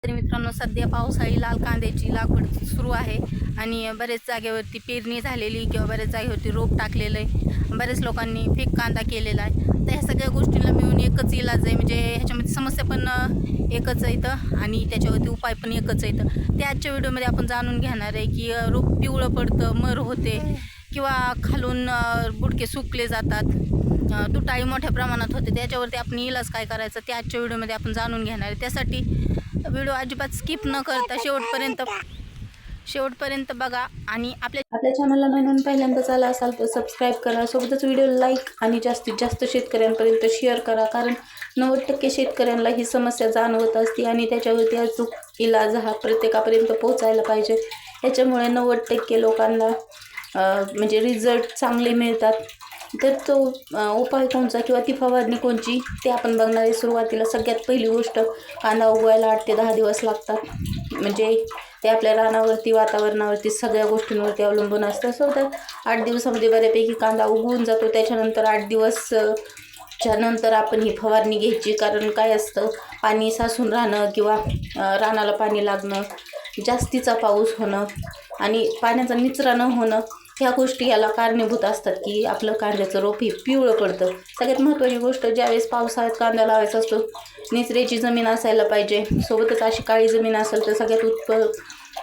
तरी मित्रांनो, सध्या पावसाळी लाल कांद्याची लागवड सुरू आहे आणि बरेच जागेवरती पेरणी झालेली किंवा बऱ्याच जागेवरती रोप टाकलेलं आहे. बरेच लोकांनी पीक कांदा केलेला आहे. तर ह्या सगळ्या गोष्टींना मिळून एकच इलाज आहे, म्हणजे ह्याच्यामध्ये समस्या पण एकच आहे इथं आणि त्याच्यावरती उपाय पण एकच आहे इथं. ते आजच्या व्हिडिओमध्ये आपण जाणून घेणार आहे की रोप पिवळं पडतं, मर होते किंवा खालून बुडके सुकले जातात, तुटाळी मोठ्या प्रमाणात होते. त्याच्यावरती आपण इलाज काय करायचं ते आजच्या व्हिडिओमध्ये आपण जाणून घेणार आहे. त्यासाठी व्हिडिओ अजिबात स्किप न करता शेवटपर्यंत बघा आणि आपल्या चॅनलला नवीन पहिल्यांदाच आला असाल तर सबस्क्राईब करा. सोबतच व्हिडिओ लाईक आणि जास्तीत जास्त शेतकऱ्यांपर्यंत शेअर करा, कारण 90% शेतकऱ्यांना ही समस्या जाणवत असते आणि त्याच्यावरती अचूक इलाज हा प्रत्येकापर्यंत पोहोचायला पाहिजे. याच्यामुळे 90% लोकांना म्हणजे रिझल्ट चांगले मिळतात. तर तो उपाय कोणचा किंवा ती फवारणी कोणची ते आपण बघणार आहे. सुरुवातीला सगळ्यात पहिली गोष्ट, कांदा उगवायला 8 ते 10 दिवस लागतात. म्हणजे ते आपल्या रानावरती, वातावरणावरती, सगळ्या गोष्टींवरती अवलंबून असतं. सो तर 8 दिवसामध्ये बऱ्यापैकी कांदा उगवून जातो. त्याच्यानंतर 8 दिवसच्या नंतर आपण ही फवारणी घ्यायची. कारण काय असतं, पाणी साचून राहणं किंवा रानाला पाणी लागणं, जास्तीचा पाऊस होणं आणि पाण्याचा निचरा न होणं, ह्या गोष्टी याला कारणीभूत असतात की आपलं कांद्याचं रोप हे पिवळं पडतं. सगळ्यात महत्त्वाची गोष्ट, ज्यावेळेस पावसाळ्यात कांदा लावायचा असतो, निचऱ्याची जमीन असायला पाहिजे. सोबतच अशी काळी जमीन असेल तर सगळ्यात उत्तम,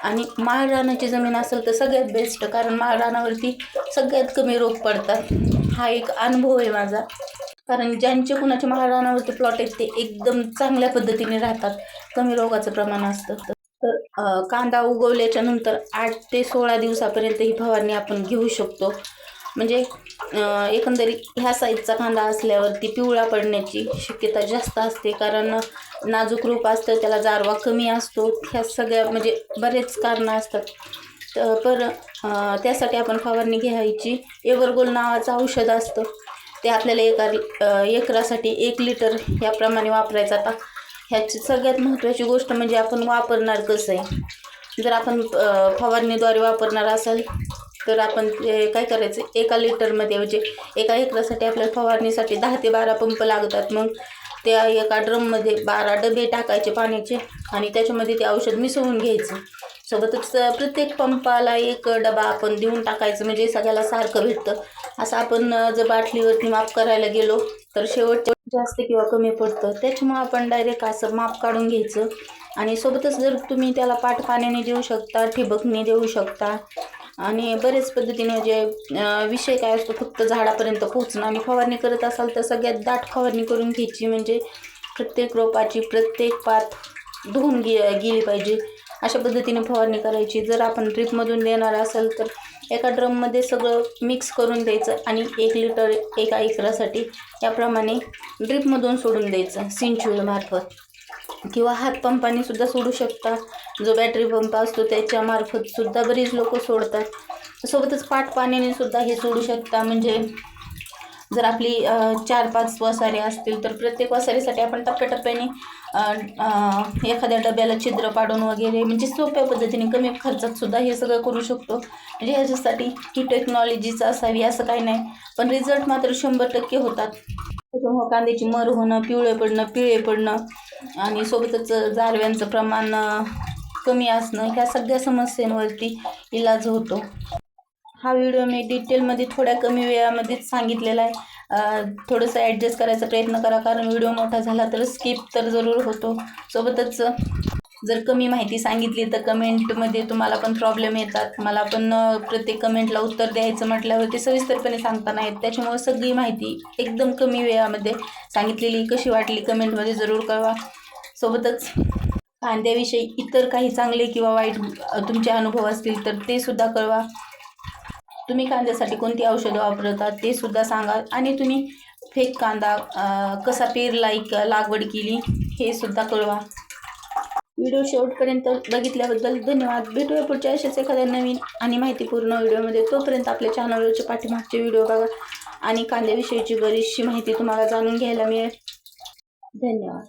आणि माळ रानाची जमीन असेल तर सगळ्यात बेस्ट, कारण माळ रानावरती सगळ्यात कमी रोग पडतात. हा एक अनुभव आहे माझा, कारण ज्यांचे कुणाच्या माळ रानावरती प्लॉट आहेत ते एकदम चांगल्या पद्धतीने राहतात, कमी रोगाचं प्रमाण असतं. तर कांदा उगवल्याच्या नंतर 8 ते 16 दिवसापर्यंत ही फवारणी आपण घेऊ शकतो. म्हणजे एकंदरीत ह्या साईजचा कांदा असल्यावरती पिवळा पडण्याची शक्यता जास्त असते, कारण नाजूक रूप असतं, त्याला जारवा कमी असतो. ह्या सगळ्या म्हणजे बरेच कारणं असतात. त्यासाठी आपण फवारणी घ्यायची. एव्हरगोल्ड नावाचं औषध असतं, ते आपल्याला एकरासाठी 1 लिटर याप्रमाणे वापरायचं. आता ह्याची सगळ्यात महत्त्वाची गोष्ट म्हणजे आपण वापरणार कसं आहे. जर आपण फवारणीद्वारे वापरणार असाल तर आपण काय करायचं, 1 लिटरमध्ये म्हणजे 1 एकरासाठी आपल्याला फवारणीसाठी 10 ते 12 पंप लागतात. मग त्या एका ड्रममध्ये 12 डबे टाकायचे पाण्याचे आणि त्याच्यामध्ये ते औषध मिसळून घ्यायचं. सोबतच प्रत्येक पंपाला 1 डबा आपण देऊन टाकायचं, म्हणजे सगळ्याला सारखं भेटतं. असं आपण जर बाटलीवरती माप करायला गेलो तर शेवट जास्त किंवा कमी पडतं. त्याच्यामुळे आपण डायरेक्ट असं माप काढून घ्यायचं. आणि सोबतच जर तुम्ही त्याला पाट पाण्याने देऊ शकता, ठिबकने देऊ शकता आणि बरेच पद्धतीने, म्हणजे विषय काय असतो, फक्त झाडापर्यंत पोहोचणं. आणि फवारणी करत असाल तर सगळ्यात दाट फवारणी करून घ्यायची, म्हणजे प्रत्येक रोपाची प्रत्येक पात धुवून गेली पाहिजे, अशा पद्धतीने फवारणी करायची. जर आपण ड्रिपमधून देणार असेल तर एका ड्रममध्ये सगळं मिक्स करून द्यायचं आणि 1 लिटर 1 एकरासाठी याप्रमाणे ड्रिपमधून सोडून द्यायचं, सिंचुलमार्फत किंवा हातपंपाने सुद्धा सोडू शकता. जो बॅटरी पंप असतो त्याच्यामार्फत सुद्धा बरीच लोक सोडतात. सोबतच पाट पाण्याने सुद्धा हे सोडू शकता. म्हणजे जर आपली 4-5 वसारे असतील तर प्रत्येक वसारीसाठी आपण टप्प्याटप्प्याने एखाद्या डब्याला छिद्र पाडून वगैरे, म्हणजे सोप्या पद्धतीने कमी खर्चात सुद्धा हे सगळं करू शकतो. म्हणजे ह्याच्यासाठी ही टेक्नॉलॉजीच असावी असं काही नाही, पण रिझल्ट मात्र 100% होतात. त्याच्यामुळे कांद्याची मर होणं, पिळे पडणं आणि सोबतच जारव्यांचं प्रमाण कमी असणं, ह्या सगळ्या समस्यांवरती इलाज होतो. हा व्हिडिओ मी डिटेलमध्ये थोड्या कमी वेळामध्येच सांगितलेला आहे. थोडंसं ॲडजस्ट करायचा प्रयत्न करा, कारण व्हिडिओ मोठा झाला तर स्किप तर जरूर होतो. सोबतच जर कमी माहिती सांगितली तर कमेंटमध्ये तुम्हाला पण प्रॉब्लेम येतात. मला पण प्रत्येक कमेंटला उत्तर द्यायचं म्हटल्यावर ते सविस्तरपणे सांगता नाही येत. त्याच्यामुळे सगळी माहिती एकदम कमी वेळामध्ये सांगितलेली कशी वाटली कमेंटमध्ये जरूर कळवा. सोबतच कांद्याविषयी इतर काही चांगले किंवा वाईट तुमचे अनुभव असतील तर ते सुद्धा कळवा. तुम्ही कांद्यासाठी कोणती औषधं वापरतात ते सुद्धा सांगा आणि तुम्ही फेक कांदा कसा लागवड केली हे सुद्धा कळवा. व्हिडिओ शेवटपर्यंत बघितल्याबद्दल धन्यवाद. भेटूया पुढच्या अशाच एखाद्या नवीन आणि माहितीपूर्ण व्हिडिओमध्ये. तोपर्यंत आपल्या चॅनलवरचे पाठीमागचे व्हिडिओ बघा आणि कांद्याविषयीची बरीचशी माहिती तुम्हाला जाणून घ्यायला मिळेल. धन्यवाद.